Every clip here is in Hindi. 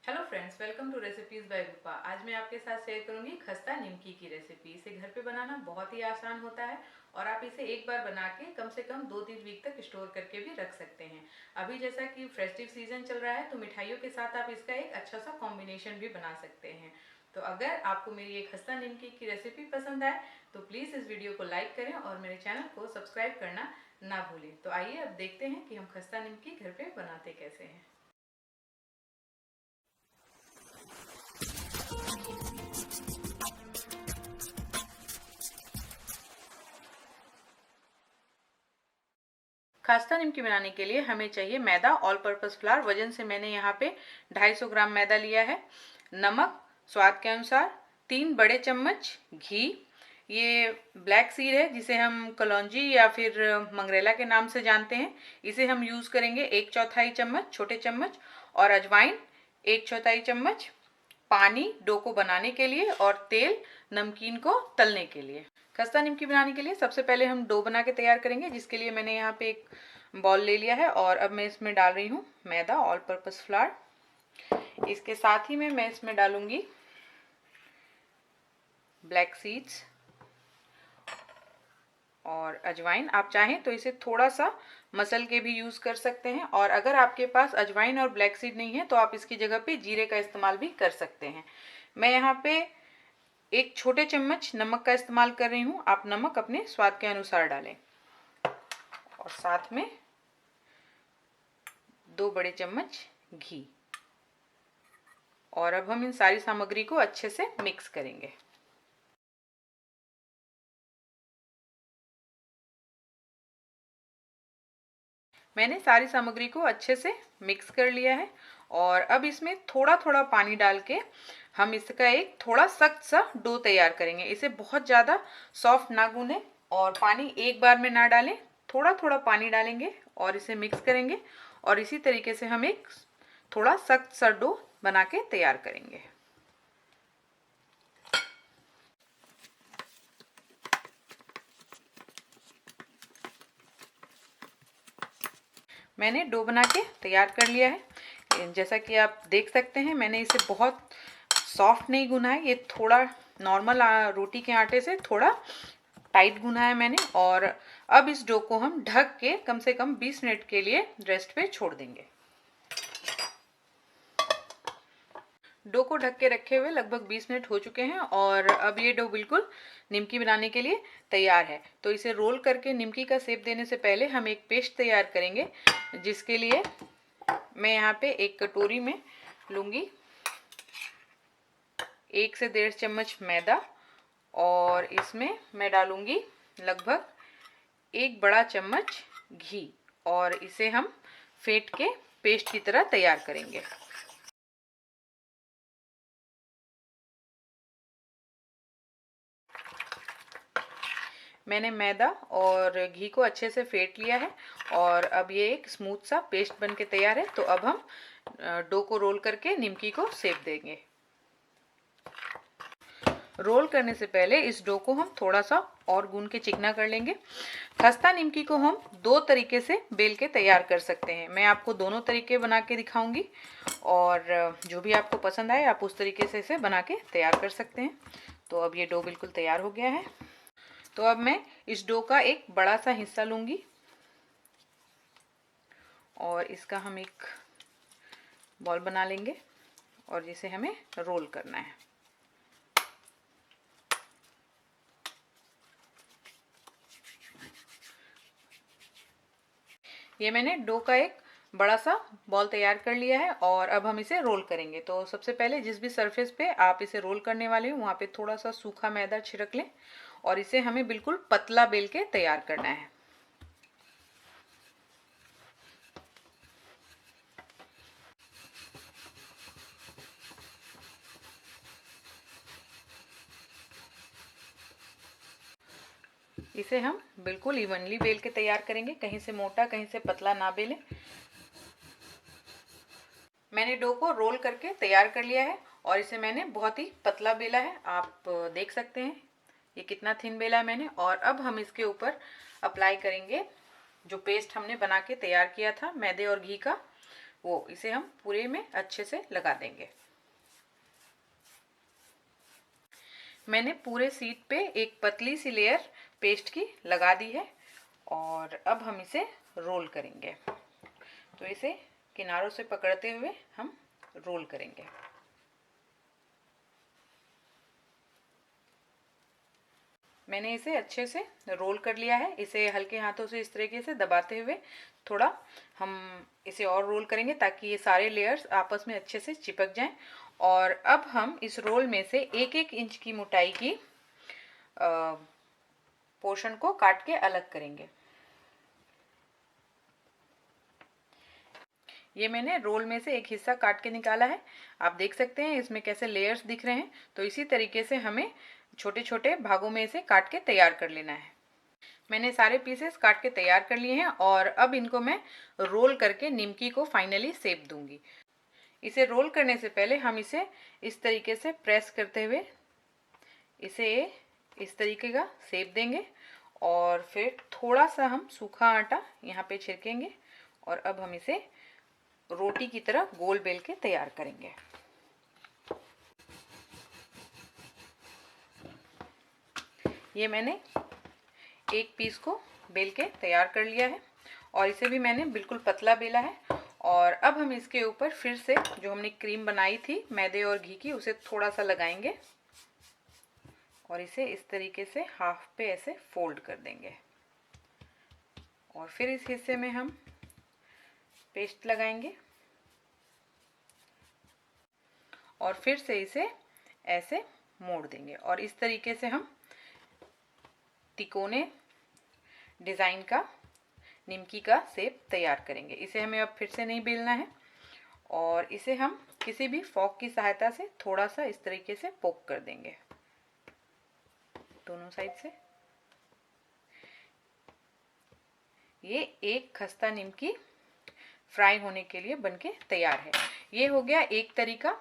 Hello friends, welcome to recipes by Rupa. आज मैं आपके साथ शेयर करूंगी खस्ता निमकी की रेसिपी। इसे घर पे बनाना बहुत ही आसान होता है और आप इसे एक बार बना के कम से कम 2-3 वीक तक स्टोर करके भी रख सकते हैं। अभी जैसा कि फेस्टिव सीजन चल रहा है तो मिठाइयों के साथ आप इसका एक अच्छा सा कॉम्बिनेशन भी बना सकते हैं। तो अगर आपको मेरी ये खस्ता निमकी की रेसिपी पसंद आए तो प्लीज़ इस वीडियो को लाइक करें और मेरे चैनल को सब्सक्राइब करना ना भूलें। तो आइए अब देखते हैं कि हम खस्ता निमकी घर पे बनाते कैसे हैं। खास्ता निमकी बनाने के लिए हमें चाहिए मैदा, ऑल पर्पस फ्लावर। वजन से मैंने यहाँ पे 250 ग्राम मैदा लिया है। नमक स्वाद के अनुसार, 3 बड़े चम्मच घी। ये ब्लैक सीड है जिसे हम कलौंजी या फिर मंगरेला के नाम से जानते हैं। इसे हम यूज़ करेंगे 1/4 चम्मच, छोटे चम्मच। और अजवाइन 1/4 चम्मच। पानी डो को बनाने के लिए और तेल नमकीन को तलने के लिए। खस्ता निमकी बनाने के लिए सबसे पहले हम डो बना के तैयार करेंगे, जिसके लिए मैंने यहाँ पे एक बॉल ले लिया है और अब मैं इसमें डाल रही हूँ मैदा, ऑल पर्पस फ्लावर। इसके साथ ही में मैं इसमें डालूंगी ब्लैक सीड्स और अजवाइन। आप चाहें तो इसे थोड़ा सा मसल के भी यूज़ कर सकते हैं, और अगर आपके पास अजवाइन और ब्लैक सीड नहीं है तो आप इसकी जगह पे जीरे का इस्तेमाल भी कर सकते हैं। मैं यहाँ पे 1 छोटे चम्मच नमक का इस्तेमाल कर रही हूँ। आप नमक अपने स्वाद के अनुसार डालें। और साथ में 2 बड़े चम्मच घी। और अब हम इन सारी सामग्री को अच्छे से मिक्स करेंगे। मैंने सारी सामग्री को अच्छे से मिक्स कर लिया है और अब इसमें थोड़ा थोड़ा पानी डाल के हम इसका एक थोड़ा सख्त सा डो तैयार करेंगे। इसे बहुत ज़्यादा सॉफ्ट ना गूंदें और पानी एक बार में ना डालें, थोड़ा थोड़ा पानी डालेंगे और इसे मिक्स करेंगे। और इसी तरीके से हम एक थोड़ा सख्त सा डो बना के तैयार करेंगे। मैंने डो बना के तैयार कर लिया है। जैसा कि आप देख सकते हैं, मैंने इसे बहुत सॉफ्ट नहीं गूना है। ये थोड़ा नॉर्मल रोटी के आटे से थोड़ा टाइट गूना है मैंने। और अब इस डो को हम ढक के कम से कम 20 मिनट के लिए रेस्ट पे छोड़ देंगे। डो को ढक के रखे हुए लगभग 20 मिनट हो चुके हैं और अब ये डो बिल्कुल निमकी बनाने के लिए तैयार है। तो इसे रोल करके निमकी का शेप देने से पहले हम एक पेस्ट तैयार करेंगे, जिसके लिए मैं यहाँ पे एक कटोरी में लूँगी 1 से 1.5 चम्मच मैदा और इसमें मैं डालूँगी लगभग 1 बड़ा चम्मच घी और इसे हम फेंट के पेस्ट की तरह तैयार करेंगे। मैंने मैदा और घी को अच्छे से फेंट लिया है और अब ये एक स्मूथ सा पेस्ट बन के तैयार है। तो अब हम डो को रोल करके निमकी को सेक देंगे। रोल करने से पहले इस डो को हम थोड़ा सा और गूंद के चिकना कर लेंगे। खस्ता निमकी को हम 2 तरीके से बेल के तैयार कर सकते हैं। मैं आपको दोनों तरीके बना के दिखाऊंगी और जो भी आपको पसंद आए आप उस तरीके से इसे बना के तैयार कर सकते हैं। तो अब ये डो बिल्कुल तैयार हो गया है। तो अब मैं इस डो का एक बड़ा सा हिस्सा लूँगी और इसका हम एक बॉल बना लेंगे और जिसे हमें रोल करना है। ये मैंने डो का एक बड़ा सा बॉल तैयार कर लिया है और अब हम इसे रोल करेंगे। तो सबसे पहले जिस भी सरफेस पे आप इसे रोल करने वाले हो वहाँ पे थोड़ा सा सूखा मैदा छिड़क लें और इसे हमें बिल्कुल पतला बेल के तैयार करना है। इसे हम बिल्कुल इवनली बेल के तैयार करेंगे, कहीं से मोटा कहीं से पतला ना बेलें। मैंने डो को रोल करके तैयार कर लिया है और इसे मैंने बहुत ही पतला बेला है। आप देख सकते हैं ये कितना थिन बेला है मैंने। और अब हम इसके ऊपर अप्लाई करेंगे जो पेस्ट हमने बना के तैयार किया था मैदे और घी का। वो इसे हम पूरे में अच्छे से लगा देंगे। मैंने पूरे शीट पे एक पतली सी लेयर पेस्ट की लगा दी है और अब हम इसे रोल करेंगे। तो इसे किनारों से पकड़ते हुए हम रोल करेंगे। मैंने इसे अच्छे से रोल कर लिया है। इसे हल्के हाथों से इस तरीके से दबाते हुए थोड़ा हम इसे और रोल करेंगे ताकि ये सारे लेयर्स आपस में अच्छे से चिपक जाएं। और अब हम इस रोल में से 1-1 इंच की मोटाई की पोर्शन को काट के अलग करेंगे। ये मैंने रोल में से एक हिस्सा काट के निकाला है। आप देख सकते हैं इसमें कैसे लेयर्स दिख रहे हैं। तो इसी तरीके से हमें छोटे छोटे भागों में इसे काट के तैयार कर लेना है। मैंने सारे पीसेस काट के तैयार कर लिए हैं और अब इनको मैं रोल करके निमकी को फाइनली शेप दूंगी। इसे रोल करने से पहले हम इसे इस तरीके से प्रेस करते हुए इसे इस तरीके का शेप देंगे और फिर थोड़ा सा हम सूखा आटा यहाँ पे छिड़केंगे और अब हम इसे रोटी की तरह गोल बेल के तैयार करेंगे। ये मैंने एक पीस को बेल के तैयार कर लिया है और इसे भी मैंने बिल्कुल पतला बेला है। और अब हम इसके ऊपर फिर से जो हमने क्रीम बनाई थी मैदे और घी की उसे थोड़ा सा लगाएंगे और इसे इस तरीके से हाफ पे ऐसे फोल्ड कर देंगे और फिर इस हिस्से में हम पेस्ट लगाएंगे और फिर से इसे ऐसे मोड़ देंगे और इस तरीके से हम तिकोने डिज़ाइन का निमकी का शेप तैयार करेंगे। इसे हमें अब फिर से नहीं बेलना है और इसे हम किसी भी फॉक की सहायता से थोड़ा सा इस तरीके से पोक कर देंगे दोनों साइड से। ये एक खस्ता निमकी फ्राई होने के लिए बनके तैयार है। ये हो गया एक तरीका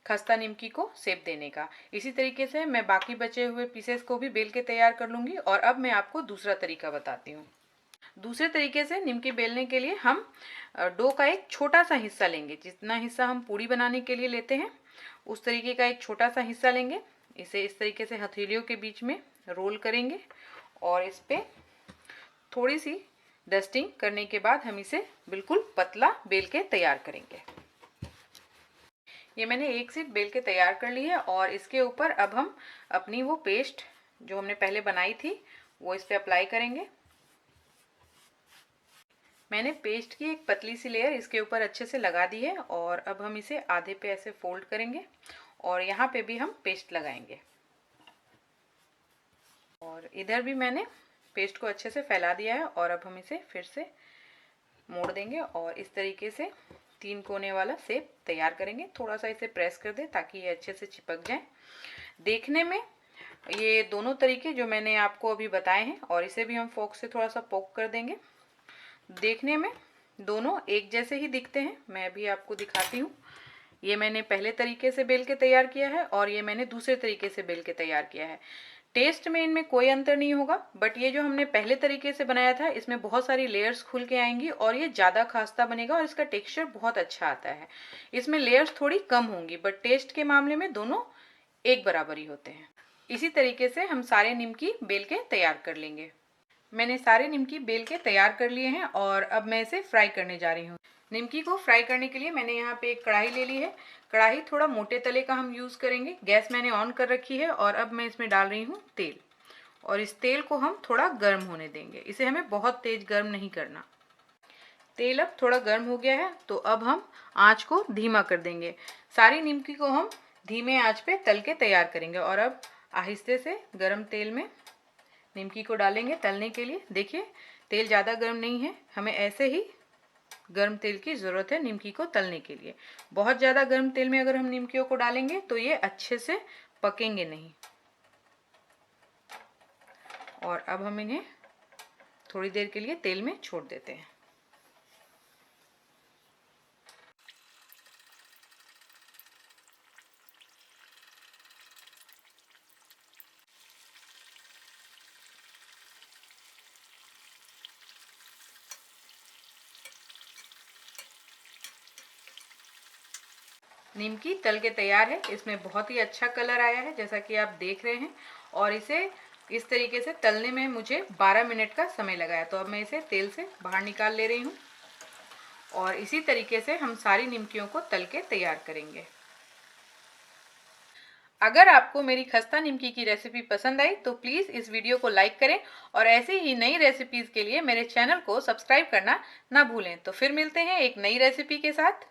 खस्ता निमकी को शेप देने का। इसी तरीके से मैं बाकी बचे हुए पीसेस को भी बेल के तैयार कर लूँगी और अब मैं आपको दूसरा तरीका बताती हूँ। दूसरे तरीके से निमकी बेलने के लिए हम डो का एक छोटा सा हिस्सा लेंगे। जितना हिस्सा हम पूड़ी बनाने के लिए लेते हैं उस तरीके का एक छोटा सा हिस्सा लेंगे। इसे इस तरीके से हथेलियों के बीच में रोल करेंगे और इस पे थोड़ी सी डस्टिंग करने के बाद हम इसे बिल्कुल पतला बेल के तैयार करेंगे। ये मैंने एक सीट बेल के तैयार कर ली है और इसके ऊपर अब हम अपनी वो पेस्ट जो हमने पहले बनाई थी वो इस पे अप्लाई करेंगे। मैंने पेस्ट की एक पतली सी लेयर इसके ऊपर अच्छे से लगा दी है और अब हम इसे आधे पे ऐसे फोल्ड करेंगे और यहाँ पे भी हम पेस्ट लगाएंगे और इधर भी मैंने पेस्ट को अच्छे से फैला दिया है और अब हम इसे फिर से मोड़ देंगे और इस तरीके से 3 कोने वाला शेप तैयार करेंगे। थोड़ा सा इसे प्रेस कर दें ताकि ये अच्छे से चिपक जाए। देखने में ये दोनों तरीके जो मैंने आपको अभी बताए हैं और इसे भी हम फोक से थोड़ा सा पोक कर देंगे। देखने में दोनों एक जैसे ही दिखते हैं। मैं अभी आपको दिखाती हूँ। ये मैंने पहले तरीके से बेल के तैयार किया है और ये मैंने दूसरे तरीके से बेल के तैयार किया है। टेस्ट में इनमें कोई अंतर नहीं होगा, बट ये जो हमने पहले तरीके से बनाया था इसमें बहुत सारी लेयर्स खुल के आएंगी और ये ज़्यादा खास्ता बनेगा और इसका टेक्सचर बहुत अच्छा आता है। इसमें लेयर्स थोड़ी कम होंगी बट टेस्ट के मामले में दोनों एक बराबर ही होते हैं। इसी तरीके से हम सारे निमकी बेल के तैयार कर लेंगे। मैंने सारे निमकी बेल के तैयार कर लिए हैं और अब मैं इसे फ्राई करने जा रही हूँ। निमकी को फ्राई करने के लिए मैंने यहाँ पे एक कढ़ाई ले ली है। कढ़ाई थोड़ा मोटे तले का हम यूज़ करेंगे। गैस मैंने ऑन कर रखी है और अब मैं इसमें डाल रही हूँ तेल और इस तेल को हम थोड़ा गर्म होने देंगे। इसे हमें बहुत तेज गर्म नहीं करना। तेल अब थोड़ा गर्म हो गया है तो अब हम आँच को धीमा कर देंगे। सारी निमकी को हम धीमे आँच पे तल के तैयार करेंगे और अब आहिस्ते से गर्म तेल में निमकी को डालेंगे तलने के लिए। देखिए तेल ज़्यादा गर्म नहीं है, हमें ऐसे ही गर्म तेल की ज़रूरत है निमकी को तलने के लिए। बहुत ज़्यादा गर्म तेल में अगर हम निमकियों को डालेंगे तो ये अच्छे से पकेंगे नहीं। और अब हम इन्हें थोड़ी देर के लिए तेल में छोड़ देते हैं। निमकी तल के तैयार है। इसमें बहुत ही अच्छा कलर आया है जैसा कि आप देख रहे हैं, और इसे इस तरीके से तलने में मुझे 12 मिनट का समय लगाया। तो अब मैं इसे तेल से बाहर निकाल ले रही हूँ और इसी तरीके से हम सारी निमकियों को तल के तैयार करेंगे। अगर आपको मेरी खस्ता निमकी की रेसिपी पसंद आई तो प्लीज़ इस वीडियो को लाइक करें और ऐसे ही नई रेसिपीज़ के लिए मेरे चैनल को सब्सक्राइब करना ना भूलें। तो फिर मिलते हैं एक नई रेसिपी के साथ।